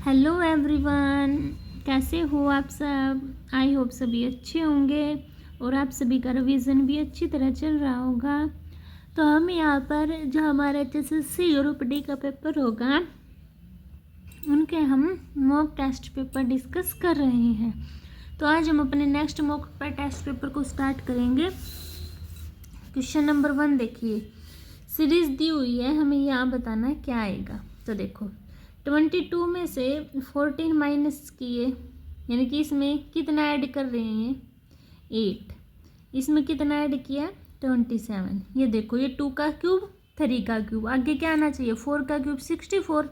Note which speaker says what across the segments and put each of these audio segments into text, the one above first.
Speaker 1: Hello everyone, कैसे हो आप सब। आई होप सभी अच्छे होंगे और आप सभी का रिवीजन भी अच्छी तरह चल रहा होगा। तो हम यहाँ पर जो हमारा HSC यूरोप डी का पेपर होगा उनके हम मॉक टेस्ट पेपर डिस्कस कर रहे हैं। तो आज हम अपने नेक्स्ट मॉक टेस्ट पेपर को स्टार्ट करेंगे। क्वेश्चन नंबर 1 देखिए, सीरीज दी हुई है, हमें यहाँ बताना है क्या आएगा। तो देखो 22 में से 14 माइनस किए, यानी कि इसमें कितना ऐड कर रहे हैं 8, इसमें कितना ऐड किया 27। ये देखो ये 2 का क्यूब 3 का क्यूब, आगे क्या आना चाहिए 4 का क्यूब 64।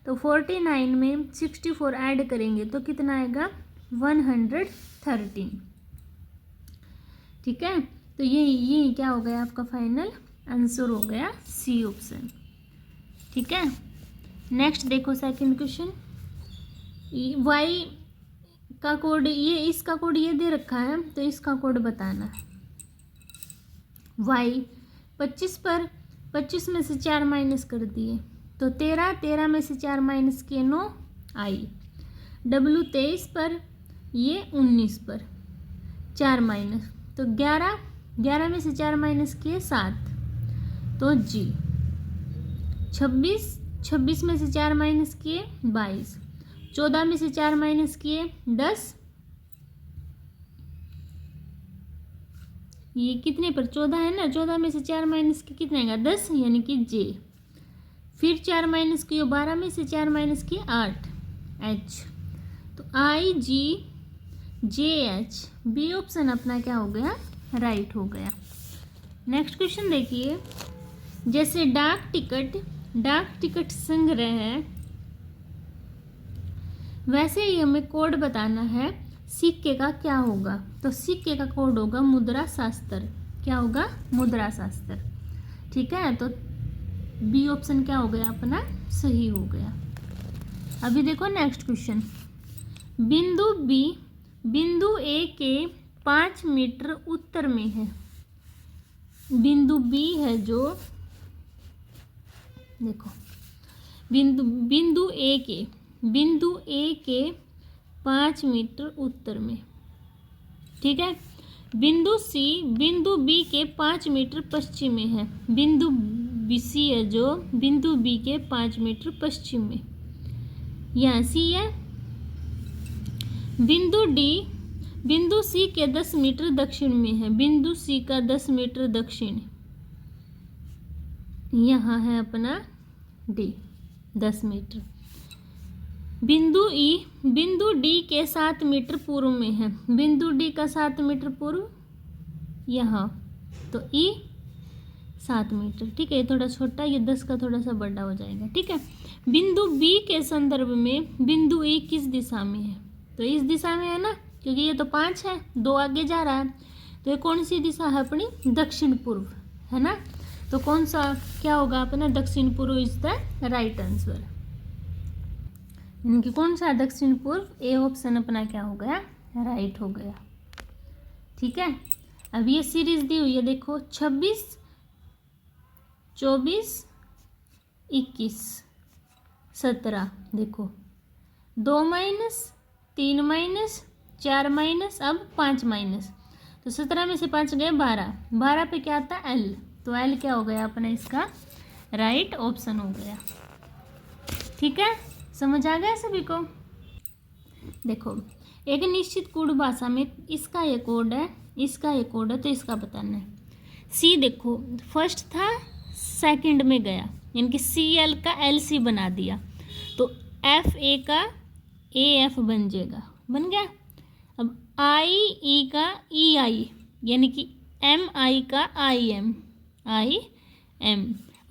Speaker 1: तो 49 में 64 ऐड करेंगे तो कितना आएगा 113। ठीक है, तो ये क्या हो गया आपका फाइनल आंसर हो गया सी ऑप्शन। ठीक है, नेक्स्ट देखो सेकंड क्वेश्चन। वाई का कोड ये, इसका कोड ये दे रखा है तो इसका कोड बताना है। वाई 25 पर 25 में से 4 माइनस कर दिए तो 13 में से 4 माइनस किए 9 आई। डब्लू 23 पर ये 19 पर 4 माइनस तो 11 में से 4 माइनस किए 7 तो जी। 26 में से 4 माइनस किए 22, 14 में से 4 माइनस किए 10, ये कितने पर 14 है ना, 14 में से 4 माइनस किए कितने आएगा 10, यानी कि जे। फिर 4 माइनस किए 12 में से 4 माइनस किए 8 एच। तो आई जी जे एच, बी ऑप्शन अपना क्या हो गया राइट हो गया। नेक्स्ट क्वेश्चन देखिए, जैसे डाक टिकट संग्रह है वैसे ही हमें कोड बताना है सिक्के का क्या होगा। तो सिक्के का कोड होगा मुद्रा शास्त्र। क्या होगा मुद्रा शास्त्र। ठीक है, तो बी ऑप्शन क्या हो गया अपना सही हो गया। अभी देखो नेक्स्ट क्वेश्चन, बिंदु ए के 5 मीटर उत्तर में है। बिंदु बी है जो, देखो बिंदु ए के 5 मीटर उत्तर में। ठीक है, बिंदु बी के 5 मीटर पश्चिम में है। बिंदु बी सी है जो बिंदु बी के 5 मीटर पश्चिम में, यहाँ सी है। बिंदु सी के 10 मीटर दक्षिण में है। बिंदु सी का 10 मीटर दक्षिण यहाँ है अपना डी 10 मीटर। बिंदु डी के 7 मीटर पूर्व में है। बिंदु डी का 7 मीटर पूर्व यहाँ, तो ई 7 मीटर। ठीक है, ये थोड़ा छोटा, ये 10 का थोड़ा सा बड़ा हो जाएगा। ठीक है, बिंदु बी के संदर्भ में बिंदु ई किस दिशा में है। तो इस दिशा में है ना, क्योंकि ये तो 5 है, 2 आगे जा रहा है, तो ये कौन सी दिशा है अपनी दक्षिण पूर्व है ना। तो कौन सा क्या होगा अपना दक्षिण पूर्व इज द राइट आंसर। इनकी कौन सा दक्षिण पूर्व, ए ऑप्शन अपना क्या हो गया राइट हो गया। ठीक है, अब ये सीरीज दी हुई है, देखो 26, 24, 21, 17। देखो 2 माइनस 3 माइनस 4 माइनस अब 5 माइनस, तो 17 में से 5 गए 12 पे क्या आता एल, तो एल क्या हो गया अपना इसका राइट ऑप्शन हो गया। ठीक है, समझ आ गया सभी को। देखो एक निश्चित कोड भाषा में इसका ये कोड है, इसका ये कोड है, तो इसका बताना है। सी देखो फर्स्ट था सेकंड में गया, यानी कि सी एल का एल सी बना दिया, तो एफ ए का ए एफ बन जाएगा, बन गया। अब आई ई का ई आई, यानी कि एम आई का आई एम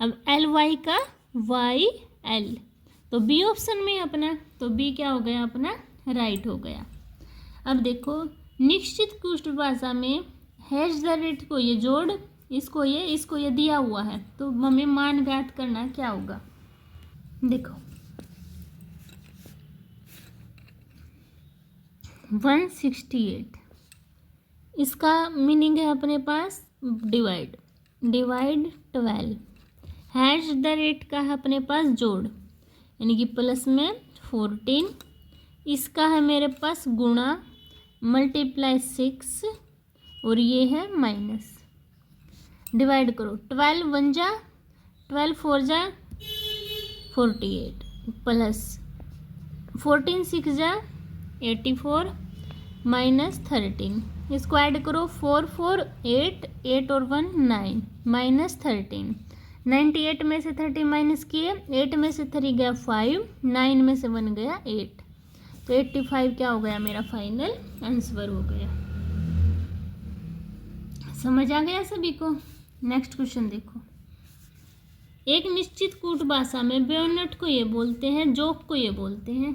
Speaker 1: अब एल वाई का वाई एल, तो बी ऑप्शन में अपना, तो बी क्या हो गया अपना राइट हो गया। अब देखो निश्चित कुष्ठ भाषा में हैश द रेट को ये जोड़, इसको ये दिया हुआ है, तो हमें मान ज्ञात करना क्या होगा। देखो 168, इसका मीनिंग है अपने पास डिवाइड 12। हैश द रेट का है अपने पास जोड़, यानी कि प्लस में 14, इसका है मेरे पास गुणा मल्टीप्लाई 6 और ये है माइनस। डिवाइड करो, 12 1 जा 12 4 जा 48 प्लस 14 6 जा 84 माइनस 13। इसको ऐड करो, 4 4 8 8 और 1 9 माइनस 13। 98 में से 30 माइनस किए, 8 में से 3 गया 5, 9 में से 1 गया 8, तो 85 क्या हो गया मेरा फाइनल आंसर हो गया। समझ आ गया सभी को। नेक्स्ट क्वेश्चन देखो। एक निश्चित कूट भाषा में बेयोनेट को ये बोलते हैं, जोक को ये बोलते हैं,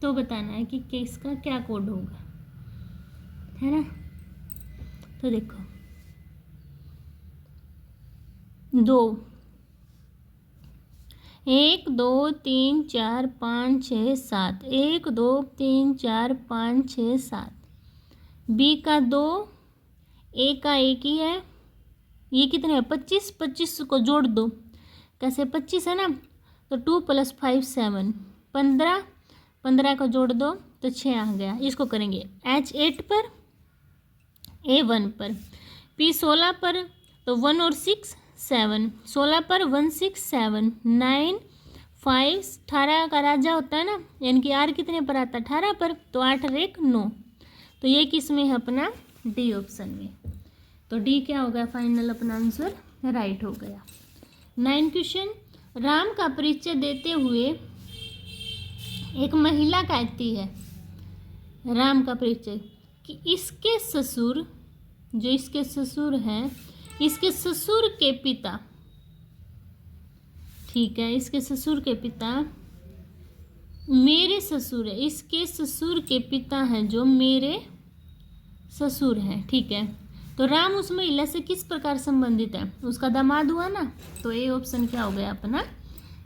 Speaker 1: तो बताना है कि किसका क्या कोड होगा, है ना। तो देखो 2 1 2 3 4 5 6 7 1 2 3 4 5 6 7। बी का 2, ए का 1 ही है। ये कितने है 25, 25 को जोड़ दो, कैसे 25 है ना, तो 2 + 5 7, 15, 15 को जोड़ दो तो 6 आ गया। इसको करेंगे H8 पर, A1 पर, P16 पर, तो 1 और 6 7, 16 पर 1 6 7 9 5, 18 का राजा होता है ना, यानी कि R कितने पर आता है 18 पर, तो 8 और 1 9, तो ये किस में है अपना डी ऑप्शन में। तो डी क्या हो गया फाइनल अपना आंसर राइट हो गया। 9 क्वेश्चन। राम का परिचय देते हुए एक महिला कहती है, राम का परिचय, कि इसके ससुर, जो इसके ससुर हैं, इसके ससुर के पिता, ठीक है, इसके ससुर के पिता मेरे ससुर है, इसके ससुर के पिता हैं जो मेरे ससुर हैं, ठीक है। तो राम उस महिला से किस प्रकार संबंधित है, उसका दामाद हुआ ना, तो ये ऑप्शन क्या हो गया अपना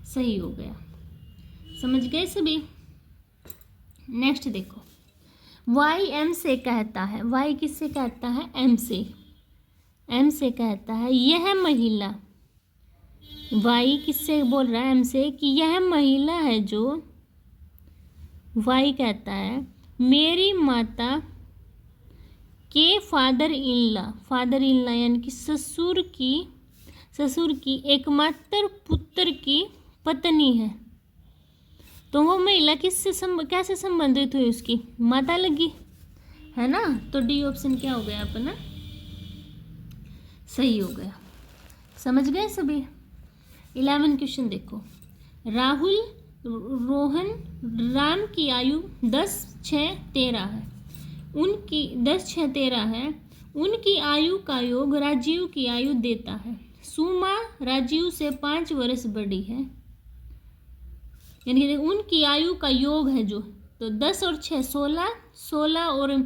Speaker 1: सही हो गया। समझ गए सभी। नेक्स्ट देखो, वाई एम से कहता है, वाई किससे कहता है एम से, एम से कहता है यह महिला, वाई किससे बोल रहा है एम से, कि यह महिला है जो, वाई कहता है मेरी माता के फादर इन लॉ यानी कि ससुर की एकमात्र पुत्र की पत्नी है। तो वो महिला किससे कैसे संबंधित हुई, उसकी माता लगी, है ना। तो डी ऑप्शन क्या हो गया अपना सही हो गया। समझ गए सभी। 11 क्वेश्चन देखो। राहुल रोहन राम की आयु 10 6 13 है, उनकी 10 6 13 है, उनकी आयु का योग राजीव की आयु देता है। सुमा राजीव से 5 वर्ष बड़ी है, यानी कि उनकी आयु का योग है जो, तो 10 और 6 16, 16 और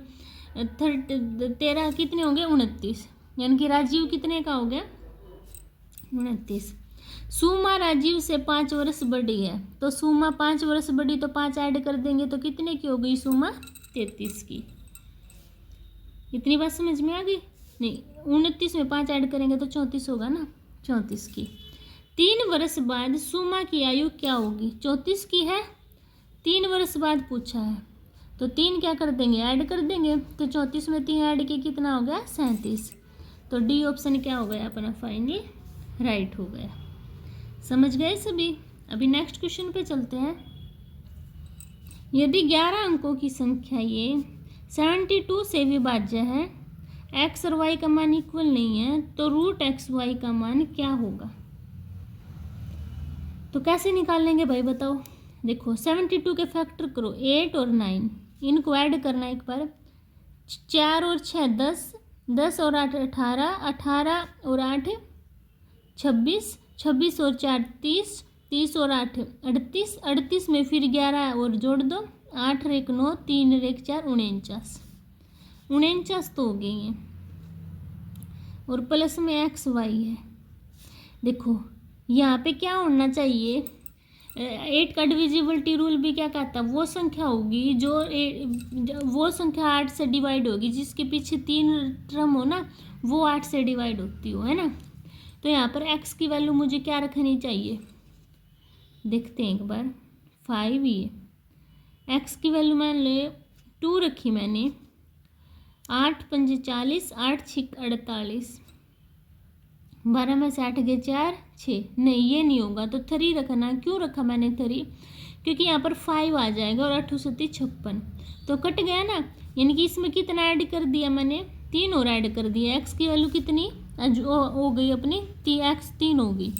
Speaker 1: 13 कितने हो गए 29, यानी कि राजीव कितने का हो गया 29। सुमा राजीव से 5 वर्ष बड़ी है, तो सुमा 5 वर्ष बड़ी, तो 5 ऐड कर देंगे तो कितने की हो गई सुमा 33 की। इतनी बात समझ में आ गई। नहीं 29 में 5 ऐड करेंगे तो 34 होगा ना, 34 की। 3 वर्ष बाद सुमा की आयु क्या होगी, 34 की है, 3 वर्ष बाद पूछा है, तो 3 क्या कर देंगे ऐड कर देंगे, तो 34 में 3 ऐड के कितना हो गया 37। तो डी ऑप्शन क्या हो गया अपना फाइनली राइट हो गया। समझ गए सभी। अभी नेक्स्ट क्वेश्चन पे चलते हैं। यदि 11 अंकों की संख्या ये 72 से विभाज्य है, x और y का मान इक्वल नहीं है, तो √xy का मान क्या होगा। तो कैसे निकाल लेंगे भाई बताओ। देखो 72 के फैक्टर करो, 8 और 9 इनको ऐड करना एक बार, 4 और 6 10, 10 और 8 18, 18 और 8 26, 26 और 4 30, 30 और 8 38, 38 में फिर 11 और जोड़ दो, 8 और 1 9, 3 और 1 4 49, 49 तो हो गई हैं, और प्लस में एक्स वाई है। देखो यहाँ पे क्या होना चाहिए, 8 का डिविजिबिलिटी रूल भी क्या कहता है, वो संख्या होगी जो वो संख्या 8 से डिवाइड होगी जिसके पीछे 3 टर्म हो ना, वो 8 से डिवाइड होती हो, है ना। तो यहाँ पर x की वैल्यू मुझे क्या रखनी चाहिए, देखते हैं एक बार। 5 ही है। एक्स की वैल्यू मान लो 2 रखी मैंने, 8 पंजे 40, 8 छिक 48, 12 में से 8 गए 4 6, नहीं ये नहीं होगा तो 3 रखना। क्यों रखा मैंने 3? क्योंकि यहाँ पर 5 आ जाएगा और 8 सत्ती 56, तो कट गया ना। यानी कि इसमें कितना ऐड कर दिया मैंने, 3 और ऐड कर दिया। एक्स की वैल्यू कितनी हो गई अपनी, एक्स 3 होगी।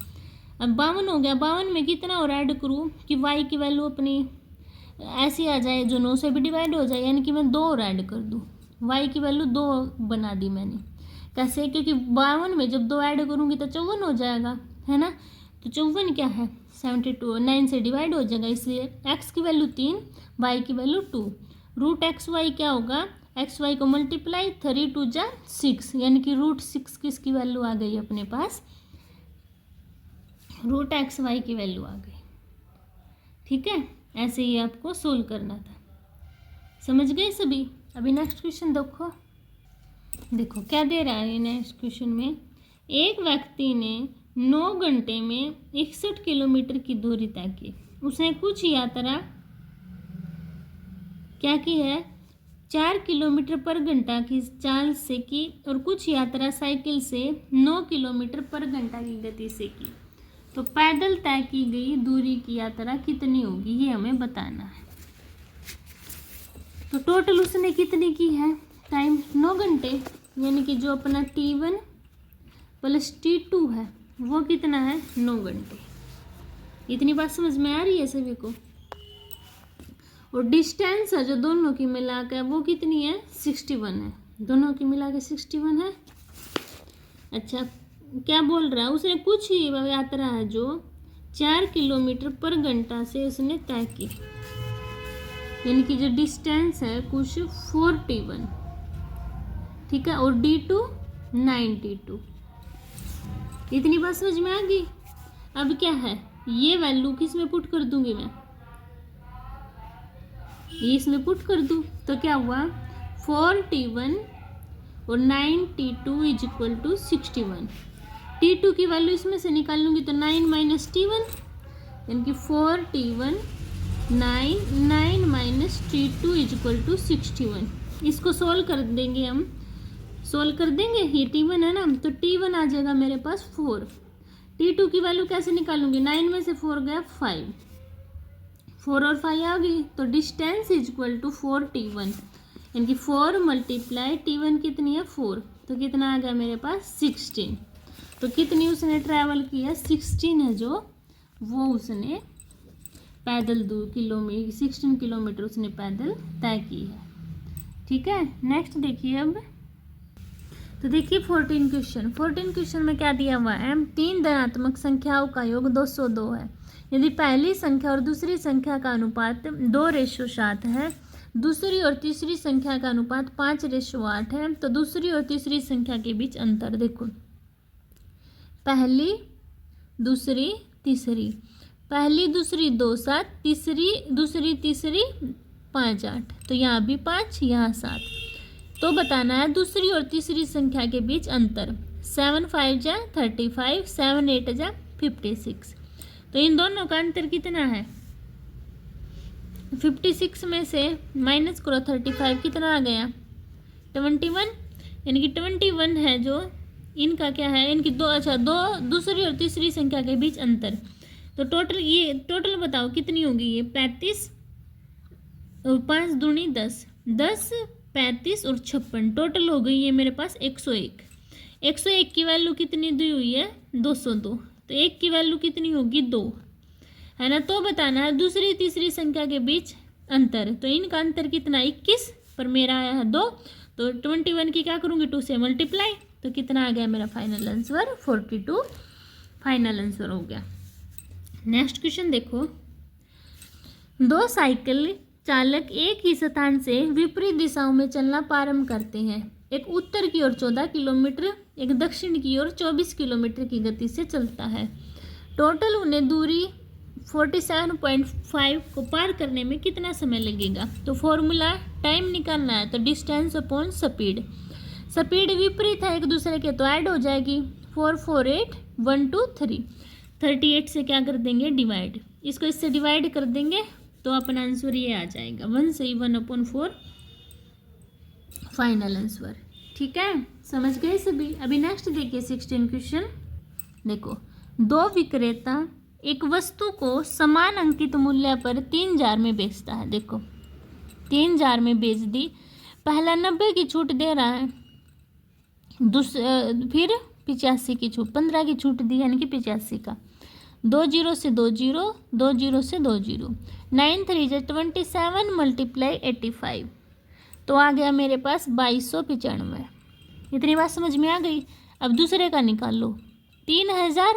Speaker 1: अब 52 हो गया, 52 में कितना और ऐड करूँ कि वाई की वैल्यू अपनी ऐसी आ जाए जो 9 से भी डिवाइड हो जाए, यानी कि मैं 2 और ऐड कर दूँ। वाई की वैल्यू 2 बना दी मैंने। कैसे? क्योंकि 52 में जब 2 ऐड करूँगी तो 54 हो जाएगा, है ना। तो 54 क्या है, 72, 9 से डिवाइड हो जाएगा, इसलिए एक्स की वैल्यू 3, वाई की वैल्यू 2। रूट एक्स वाई क्या होगा, एक्स वाई को मल्टीप्लाई 3 2 जा 6, यानी कि रूट 6 किसकी वैल्यू आ गई अपने पास, रूट एक्स वाई की वैल्यू आ गई। ठीक है, ऐसे ही आपको सोल्व करना था। समझ गए सभी? अभी नेक्स्ट क्वेश्चन देखो क्या दे रहा है नेक्स्ट क्वेश्चन में। एक व्यक्ति ने 9 घंटे में 61 किलोमीटर की दूरी तय की। उसने कुछ यात्रा क्या की है, 4 किलोमीटर पर घंटा की चाल से की और कुछ यात्रा साइकिल से 9 किलोमीटर पर घंटा की गति से की। तो पैदल तय की गई दूरी की यात्रा कितनी होगी, ये हमें बताना है। तो टोटल उसने कितनी की है, टाइम 9 घंटे, यानी कि जो अपना T1 प्लस T2 है वो कितना है, 9 घंटे। इतनी बात समझ में आ रही है सभी को? और डिस्टेंस है जो दोनों की मिलाकर वो कितनी है, 61 है। दोनों की मिला के 61 है। अच्छा, क्या बोल रहा है, उसने कुछ ही यात्रा है जो 4 किलोमीटर पर घंटा से उसने तय की, यानी कि जो डिस्टेंस है कुछ 41, ठीक है, और D2 92। इतनी बात समझ में आ गई? अब क्या है, ये वैल्यू किस में पुट कर दूंगी मैं, ये इसमें पुट कर दूं तो क्या हुआ, 4T1 और 9T2 is equal to 61। T2 की वैल्यू इसमें से निकाल लूंगी तो 9 माइनस T1, यानी कि 4T1 9 minus T2 is equal to 61। इसको सोल्व कर देंगे हम, सोल्व कर देंगे, ये T1 है ना, तो T1 आ जाएगा मेरे पास 4। T2 की वैल्यू कैसे निकालूंगी, 9 में से 4 गया 5, 4 और 5 आ गई, तो distance is equal to 4T1, यानी कि 4 मल्टीप्लाई T1 कितनी है 4, तो कितना आ गया मेरे पास 16। तो कितनी उसने ट्रैवल किया, 16 है जो वो उसने पैदल 16 किलोमीटर उसने पैदल तय की है। ठीक है, नेक्स्ट देखिए अब। तो देखिए 14 क्वेश्चन में क्या दिया हुआ है, 3 धनात्मक संख्याओं का योग 202 है। यदि पहली संख्या और दूसरी संख्या का अनुपात 2:7 है, दूसरी और तीसरी संख्या का अनुपात 5:8 है, तो दूसरी और तीसरी संख्या के बीच अंतर देखो। पहली दूसरी तीसरी, पहली दूसरी 2 7, दूसरी तीसरी 5 8, तो यहाँ भी 5 यहाँ 7। तो बताना है दूसरी और तीसरी संख्या के बीच अंतर। 7 5 जा 35, 7 8 जा 56। तो इन दोनों का अंतर कितना है, 56 में से माइनस करो 35, कितना आ गया 21, यानी कि 21 है जो इनका क्या है, इनकी दूसरी और तीसरी संख्या के बीच अंतर। तो टोटल बताओ कितनी होगी ये, 35 और 5 दूनी 10, 10 35 और 56, टोटल हो गई ये मेरे पास 101। 101 की वैल्यू कितनी दी हुई है, 202, तो 1 की वैल्यू कितनी होगी 2, है ना। तो बताना है दूसरी तीसरी संख्या के बीच अंतर, तो इनका अंतर कितना 21, पर मेरा आया है 2, तो 21 की क्या करूँगी 2 से मल्टीप्लाई, तो कितना आ गया मेरा फाइनल आंसर 42, फाइनल आंसर हो गया। नेक्स्ट क्वेश्चन देखो, 2 साइकिल चालक एक ही स्थान से विपरीत दिशाओं में चलना प्रारंभ करते हैं। एक उत्तर की ओर 14 किलोमीटर, एक दक्षिण की ओर 24 किलोमीटर की गति से चलता है। टोटल उन्हें दूरी 47.5 को पार करने में कितना समय लगेगा। तो फॉर्मूला टाइम निकालना है, तो डिस्टेंस अपॉन स्पीड। स्पीड विपरीत है एक दूसरे के, तो ऐड हो जाएगी 4 4 8 1 2 3, 38 से क्या कर देंगे डिवाइड, इसको इससे डिवाइड कर देंगे तो अपना आंसर ये आ जाएगा 1 से 1/4 फाइनल आंसर। ठीक है, समझ गए सभी। अभी नेक्स्ट देखिए 16 क्वेश्चन। देखो, दो विक्रेता एक वस्तु को समान अंकित मूल्य पर 3 जार में बेचता है। देखो 3 जार में बेच दी, पहला 90 की छूट दे रहा है, फिर 85 की छूट, 15 की छूट दी यानी कि 85 का। 2 0 से 2 0, 2 0 से 2 0, 9 3 27 मल्टीप्लाई 85, तो आ गया मेरे पास 2295। इतनी बात समझ में आ गई। अब दूसरे का निकाल लो। 3000,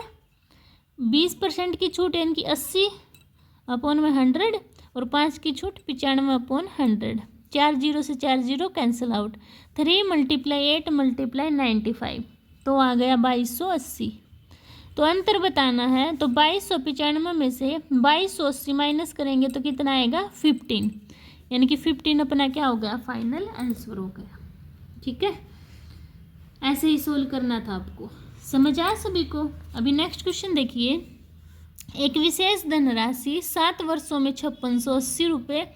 Speaker 1: 20% की छूट यानी कि 80/100 और 5 की छूट 95/100। 4 0 से 4 0 कैंसिल आउट। 3 × 8 × 95, तो आ गया 2280। तो अंतर बताना है, तो 2295 में से 2280 माइनस करेंगे तो कितना आएगा 15, यानी कि 15 अपना क्या हो गया फाइनल आंसर हो गया। ठीक है, ऐसे ही सोल्व करना था आपको। समझ आया सभी को। अभी नेक्स्ट क्वेश्चन देखिए। एक विशेष धनराशि 7 वर्षों में 5680 रुपये,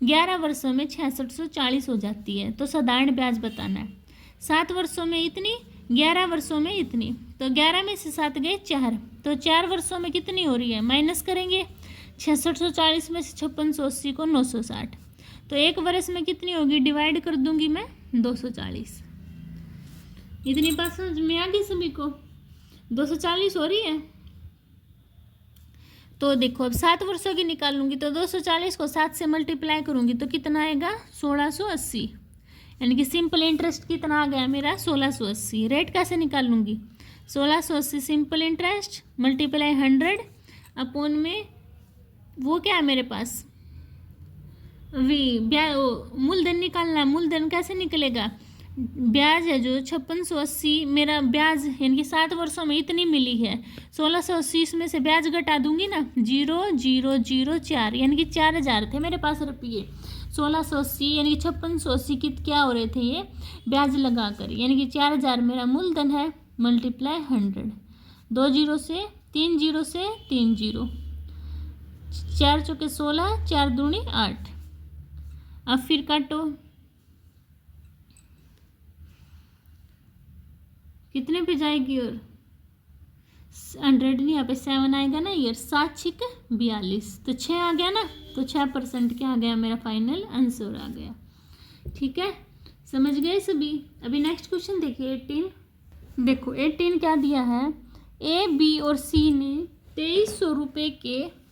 Speaker 1: 11 वर्षों में 6640 हो जाती है, तो साधारण ब्याज बताना है। 7 वर्षों में इतनी, 11 वर्षों में इतनी, तो 11 में से 7 गए 4, तो 4 वर्षों में कितनी हो रही है माइनस करेंगे। 6640 में से 5680 को 960, तो 1 वर्ष में कितनी होगी डिवाइड कर दूंगी मैं 240। इतनी बात समझ में आ गई सभी को। 240 हो रही है। तो देखो अब 7 वर्षों की निकालूंगी तो 240 को 7 से मल्टीप्लाई करूंगी तो कितना आएगा 1680, यानी कि सिंपल इंटरेस्ट कितना आ गया मेरा 1680। रेट कैसे निकालूंगी 1680 सिंपल इंटरेस्ट मल्टीप्लाई 100 अपॉन में वो क्या है मेरे पास मूलधन निकालना। मूलधन कैसे निकलेगा, ब्याज है जो 5680 मेरा ब्याज यानी कि 7 वर्षों में इतनी मिली है, 1680 में से ब्याज घटा दूंगी ना 0004, यानी कि 4000 थे मेरे पास रुपये। 1680 यानी कि 5680 की क्या हो रहे थे ये ब्याज लगा कर, यानी कि 4000 मेरा मूलधन है मल्टीप्लाई 100। 2 0 से 3 0 से 3 0, 4 चौके 16, 4 दूनी 8। अब फिर काटो, कितने पे जाएगी और 100 नहीं, यहाँ पे 7 आएगा ना यार, 7 6 42, तो 6 आ गया ना, तो 6% क्या आ गया मेरा फाइनल आंसर आ गया। ठीक है, समझ गए सभी। अभी नेक्स्ट क्वेश्चन देखिए 18। देखो 18 क्या दिया है, ए बी और सी ने 2300 रुपये के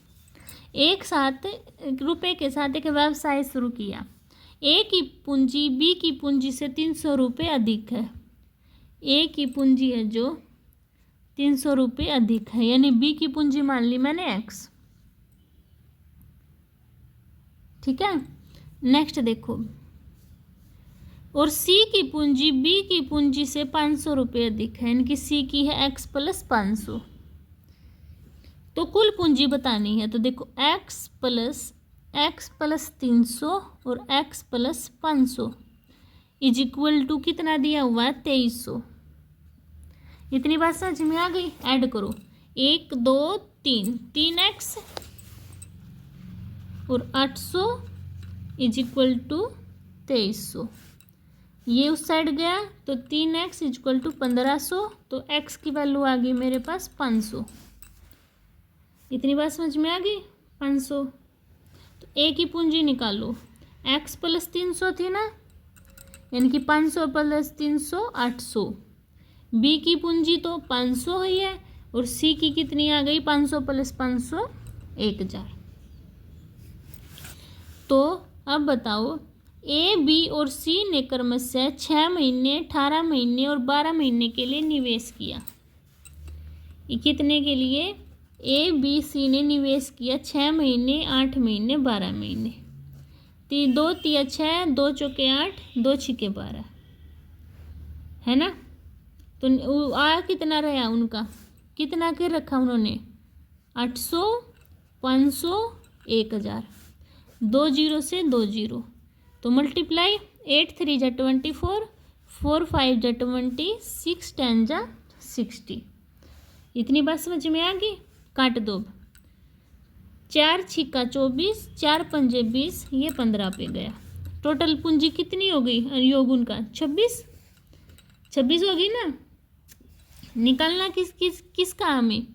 Speaker 1: एक साथ एक व्यवसाय शुरू किया। ए की पूंजी बी की पूंजी से 300 रुपये अधिक है। ए की पूंजी है जो 300 रुपये अधिक है, यानी बी की पूंजी मान ली मैंने x। ठीक है, नेक्स्ट देखो, और सी की पूंजी बी की पूंजी से 500 रुपये अधिक है, यानी कि सी की है x + 500। तो कुल पूंजी बतानी है, तो देखो x + 300 और x + 500 = कितना दिया हुआ है 2300। इतनी बात समझ में आ गई। ऐड करो 1 2 3, 3x और 800 = 2300। ये उस साइड गया तो 3x = 1500, तो x की वैल्यू आ गई मेरे पास 500। इतनी बात समझ में आ गई 500। तो ए की पूंजी निकालो, x + 300 थी ना, यानी कि 500 + 300 800। बी की पूंजी तो 500 ही है, और सी की कितनी आ गई 500 + 500 1000। तो अब बताओ ए बी और सी ने क्रमशः 6 महीने 18 महीने और 12 महीने के लिए निवेश किया। ये कितने के लिए ए बी सी ने निवेश किया 6 महीने 8 महीने 12 महीने। 2 × 6, 2 चौके 8, 2 छिके 12 है ना। तो आ कितना रहा उनका, कितना कर रखा उन्होंने 800 500 1000। 2 0 से 2 0, तो मल्टीप्लाई 8 3 = 24, 4 5 = 20, 6 10 = 60। इतनी बात समझ में आ गई। काट दो। 4 छिक्का 24, 4 पंजे 20, ये 15 पे गया। टोटल पूंजी कितनी हो गई योग उनका? 26 होगी ना। निकालना किसका हमें?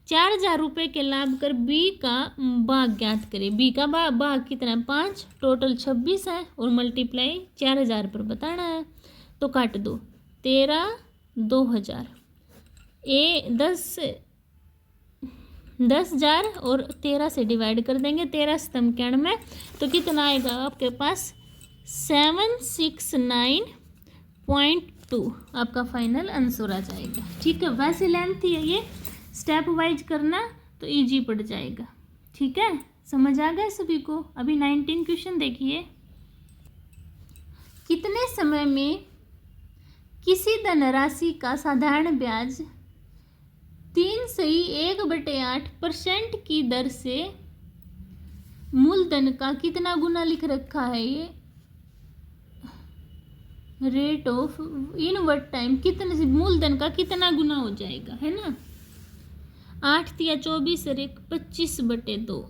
Speaker 1: 4,000 रुपये के लाभ कर बी का भाग ज्ञात करें। बी का भाग कितना है? 5। टोटल 26 है और मल्टीप्लाई 4,000 पर बताना है। तो काट दो। 13, 2,000 10,000 और 13 से डिवाइड कर देंगे। 13 स्तंभ 91, तो कितना आएगा आपके पास? 769.2 आपका फाइनल आंसर आ जाएगा। ठीक है, वैसे लेंथ है ये, स्टेप वाइज करना तो इजी पड़ जाएगा। ठीक है, समझ आ गया सभी को? अभी 19 क्वेश्चन देखिए। कितने समय में किसी धनराशि का साधारण ब्याज 3/8% की दर से मूलधन का कितना गुना लिख रखा है? ये rate of in what time, कितने मूलधन का कितना गुना हो जाएगा, है ना। 8 या 24 और 1 25/2,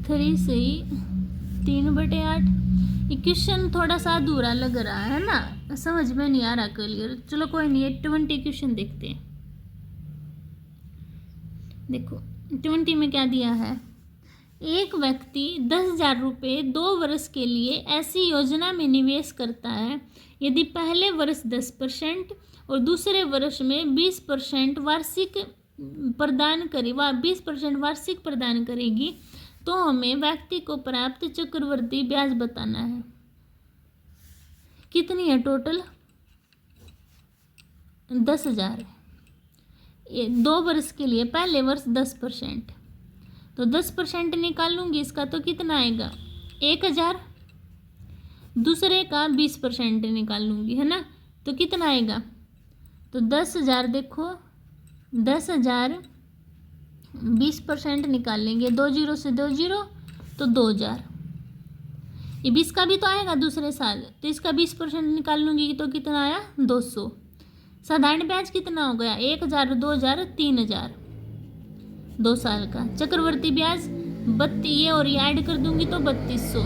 Speaker 1: 3 से 3/8। क्वेश्चन थोड़ा सा अधूरा लग रहा है ना, समझ में नहीं आ रहा क्लियर। चलो कोई नहीं, 20 क्वेश्चन देखते हैं। देखो 20 में क्या दिया है? एक व्यक्ति 10,000 रुपये 2 वर्ष के लिए ऐसी योजना में निवेश करता है, यदि पहले वर्ष 10% और दूसरे वर्ष में 20% वार्षिक प्रदान करे 20% वार्षिक प्रदान करेगी, तो हमें व्यक्ति को प्राप्त चक्रवृद्धि ब्याज बताना है। कितनी है टोटल? 10,000। 2 वर्ष के लिए पहले वर्ष 10%, तो 10% निकालूंगी इसका, तो कितना आएगा? 1,000। दूसरे का 20% निकालूंगी, है ना, तो कितना आएगा? तो 10,000, देखो 10,000 20% निकाल लेंगे, 2 0 से 2 0, तो 2,000। ये 20 का भी तो आएगा दूसरे साल, तो इसका 20% निकाल लूंगी, तो कितना आया? 200। साधारण ब्याज कितना हो गया? 1,000, 2,000, 3,000, 2 साल का। चक्रवर्ती ब्याज 32, ये और ये ऐड कर दूंगी तो 3,200।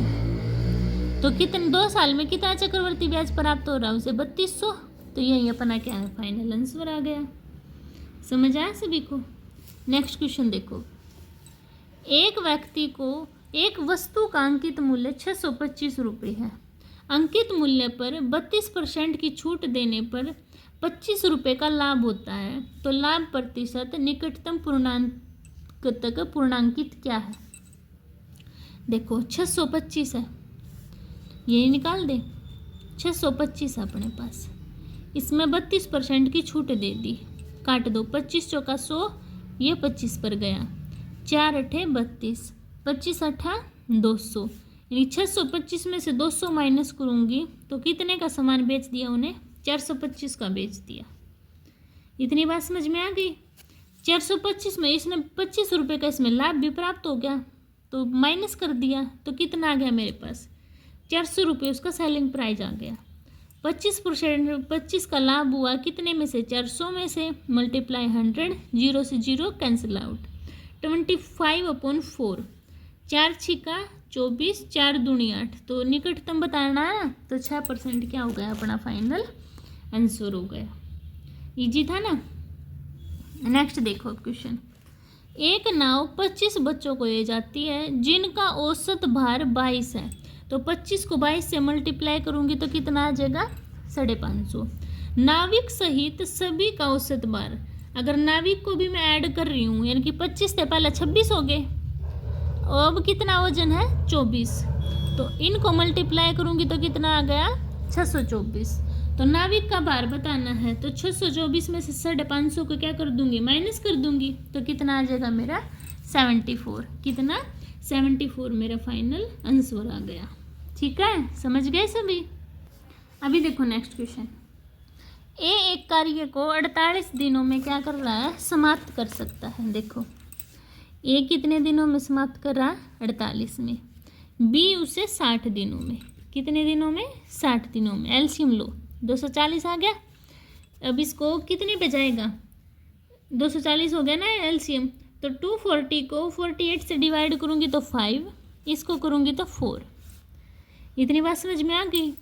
Speaker 1: तो कितने 2 साल में कितना चक्रवर्ती ब्याज प्राप्त हो रहा है उसे? 3,200। तो यही अपना क्या है? फाइनल आंसर आ गया। समझ आया सभी को? नेक्स्ट क्वेश्चन देखो। एक व्यक्ति को एक वस्तु का अंकित मूल्य 625 रुपये है। अंकित मूल्य पर 32% की छूट देने पर 25 रुपये का लाभ होता है, तो लाभ प्रतिशत निकटतम पूर्णांक तक पूर्णांकित क्या है? देखो 625 है, ये निकाल दे। 625 है अपने पास, इसमें 32% की छूट दे दी। काट दो। 25 चौका 100, ये 25 पर गया। 4 अठे 32, 25 अठा 200, यानी 625 में से 200 माइनस करूँगी तो कितने का सामान बेच दिया उन्हें? 425 का बेच दिया। इतनी बात समझ में आ गई? 425 में इसने 25 रुपये का इसमें लाभ भी प्राप्त हो गया, तो माइनस कर दिया, तो कितना आ गया मेरे पास? 400 रुपये उसका सेलिंग प्राइस आ गया। 25% 25 का लाभ हुआ कितने में से? 400 में से। मल्टीप्लाई 100, 0 से 0 कैंसिल आउट। 25/4, 4 छिका 24, 4 दूनी 8, तो निकटतम बताना है ना, तो 6% क्या हो गया? अपना फाइनल आंसर हो गया। इजी था ना। नेक्स्ट देखो क्वेश्चन। एक नाव 25 बच्चों को ले जाती है जिनका औसत भार 22 है, तो 25 को 22 से मल्टीप्लाई करूंगी तो कितना आ जाएगा? 550। नाविक सहित सभी का औसत भार, अगर नाविक को भी मैं ऐड कर रही हूँ, यानी कि 25 से पहले 26 हो गए, अब कितना वजन है? 24, तो इनको मल्टीप्लाई करूंगी तो कितना आ गया? 624। तो नाविक का भार बताना है, तो 624 में से 550 को क्या कर दूंगी? माइनस कर दूंगी, तो कितना आ जाएगा मेरा? 74। कितना? 74 मेरा फाइनल आंसर आ गया। ठीक है, समझ गए सभी? अभी देखो नेक्स्ट क्वेश्चन। ए एक कार्य को 48 दिनों में क्या कर रहा है? समाप्त कर सकता है। देखो ए कितने दिनों में समाप्त कर रहा है? 48 में। बी उसे 60 दिनों में। कितने दिनों में? 60 दिनों में। एलसीएम लो, 240 आ गया। अब इसको कितने पे जाएगा, 240 हो गया ना एलसीएम, तो 240 को 48 से डिवाइड करूँगी तो 5, इसको करूँगी तो 4। इतनी बात समझ में आ गई।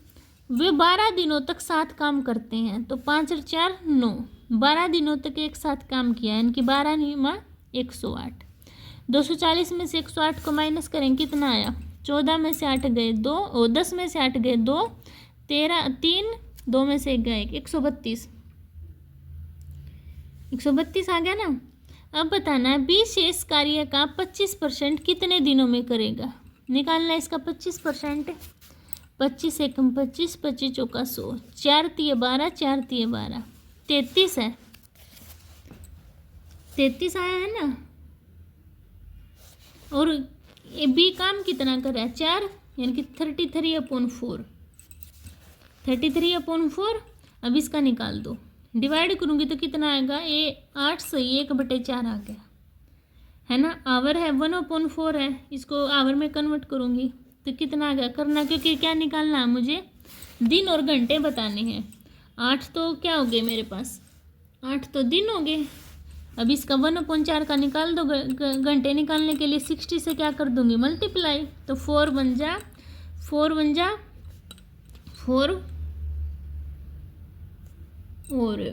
Speaker 1: वे 12 दिनों तक साथ काम करते हैं, तो 5 और 4 9, 12 दिनों तक एक साथ काम किया, यानी कि 12 नियमा 108। 240 में से 108 को माइनस करें, कितना आया, 14 में से 8 गए 2, और 10 में से 8 गए 2, 13 3, 2 में से 1 गए 132, 132 आ गया ना। अब बताना है बी शेष कार्य का 25% कितने दिनों में करेगा, निकालना है इसका 25%। 25 एकम 25, 25 चौका 100, 4 तिये 12, 4 तिये 12, 33 है, 33 आया है ना। और ये बी काम कितना कर रहा है, 4, यानी कि 33/4, 33/4। अब इसका निकाल दो, डिवाइड करूँगी तो कितना आएगा, ये 8 से 1/4 आ गया है ना। आवर है 1/4 है, इसको आवर में कन्वर्ट करूँगी तो कितना आ गया, करना क्योंकि क्या निकालना है मुझे, दिन और घंटे बताने हैं। 8 तो क्या हो गए मेरे पास, 8 तो दिन हो गए। अब इसका 1/4 का निकाल दो, घंटे निकालने के लिए 60 से क्या कर दूंगी, मल्टीप्लाई, तो 4 बन जा 4 और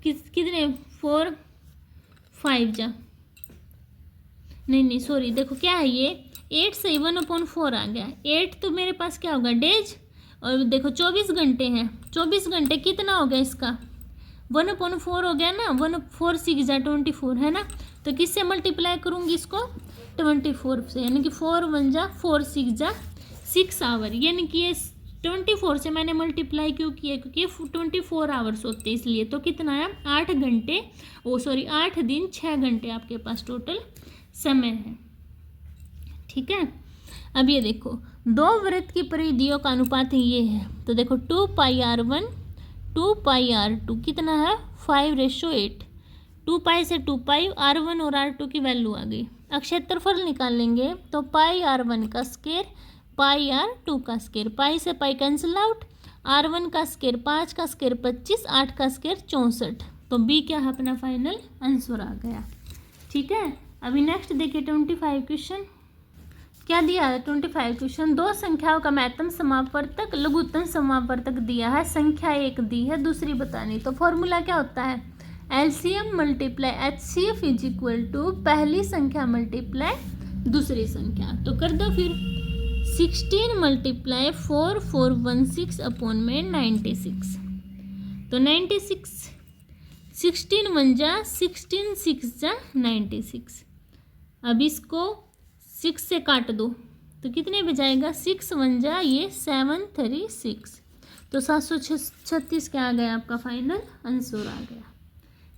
Speaker 1: कितने 4 5 जा, नहीं सॉरी, देखो क्या है ये 8 से 1/4 आ गया। 8 तो मेरे पास क्या होगा, डेज, और देखो 24 घंटे हैं, 24 घंटे कितना हो गया इसका, 1/4 हो गया ना, 1/4 6 जा 24 है ना। तो किससे मल्टीप्लाई करूँगी इसको, 24 से, यानी कि 4 1 जा 4 6 जा 6 आवर, यानी कि ये 24 से मैंने मल्टीप्लाई क्यों किया, क्योंकि 24 आवर्स होते हैं इसलिए। तो कितना आया, 8 घंटे, 8 दिन 6 घंटे आपके पास टोटल समय है। ठीक है। अब ये देखो, 2 वृत्त की परिधियों का अनुपात ये है, तो देखो 2πr1 2πr2 कितना है, 5:8। 2π से 2π, r1 और r2 की वैल्यू आ गई। अब क्षेत्रफल निकालेंगे तो πr1 का स्क्वायर, πr2 का स्क्वायर, पाई से पाई कैंसिल आउट, r1 का स्क्वायर 5 का स्क्वायर 25, 8 का स्क्वायर 64। तो बी क्या है, अपना फाइनल आंसर आ गया। ठीक है। अभी नेक्स्ट देखिए 25 क्वेश्चन क्या दिया है। 25 क्वेश्चन, 2 संख्याओं का महत्तम समापवर्तक लघुत्तम समापवर्तक दिया है, संख्या 1 दी है, दूसरी बतानी। तो फॉर्मूला क्या होता है, LCM multiply HCF is equal to पहली संख्या मल्टीप्लाई दूसरी संख्या। तो कर दो फिर, 16 मल्टीप्लाई 4416 अपॉन में 96, तो 96, 16 1 जा 16 6 जा 96। अब इसको 6 से काट दो तो कितने बजाएगा, 6 1 जा ये 736, तो 736 क्या आ गया, आपका फाइनल आंसर आ गया।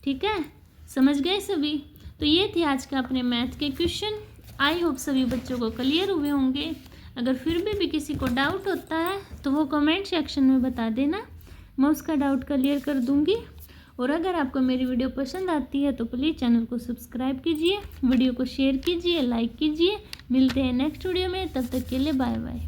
Speaker 1: ठीक है, समझ गए सभी। तो ये थे आज के अपने मैथ के क्वेश्चन। आई होप सभी बच्चों को क्लियर हुए होंगे। अगर फिर भी किसी को डाउट होता है तो वो कमेंट सेक्शन में बता देना, मैं उसका डाउट क्लियर कर दूंगी। और अगर आपको मेरी वीडियो पसंद आती है तो प्लीज़ चैनल को सब्सक्राइब कीजिए, वीडियो को शेयर कीजिए, लाइक कीजिए। मिलते हैं नेक्स्ट वीडियो में, तब तक के लिए बाय बाय।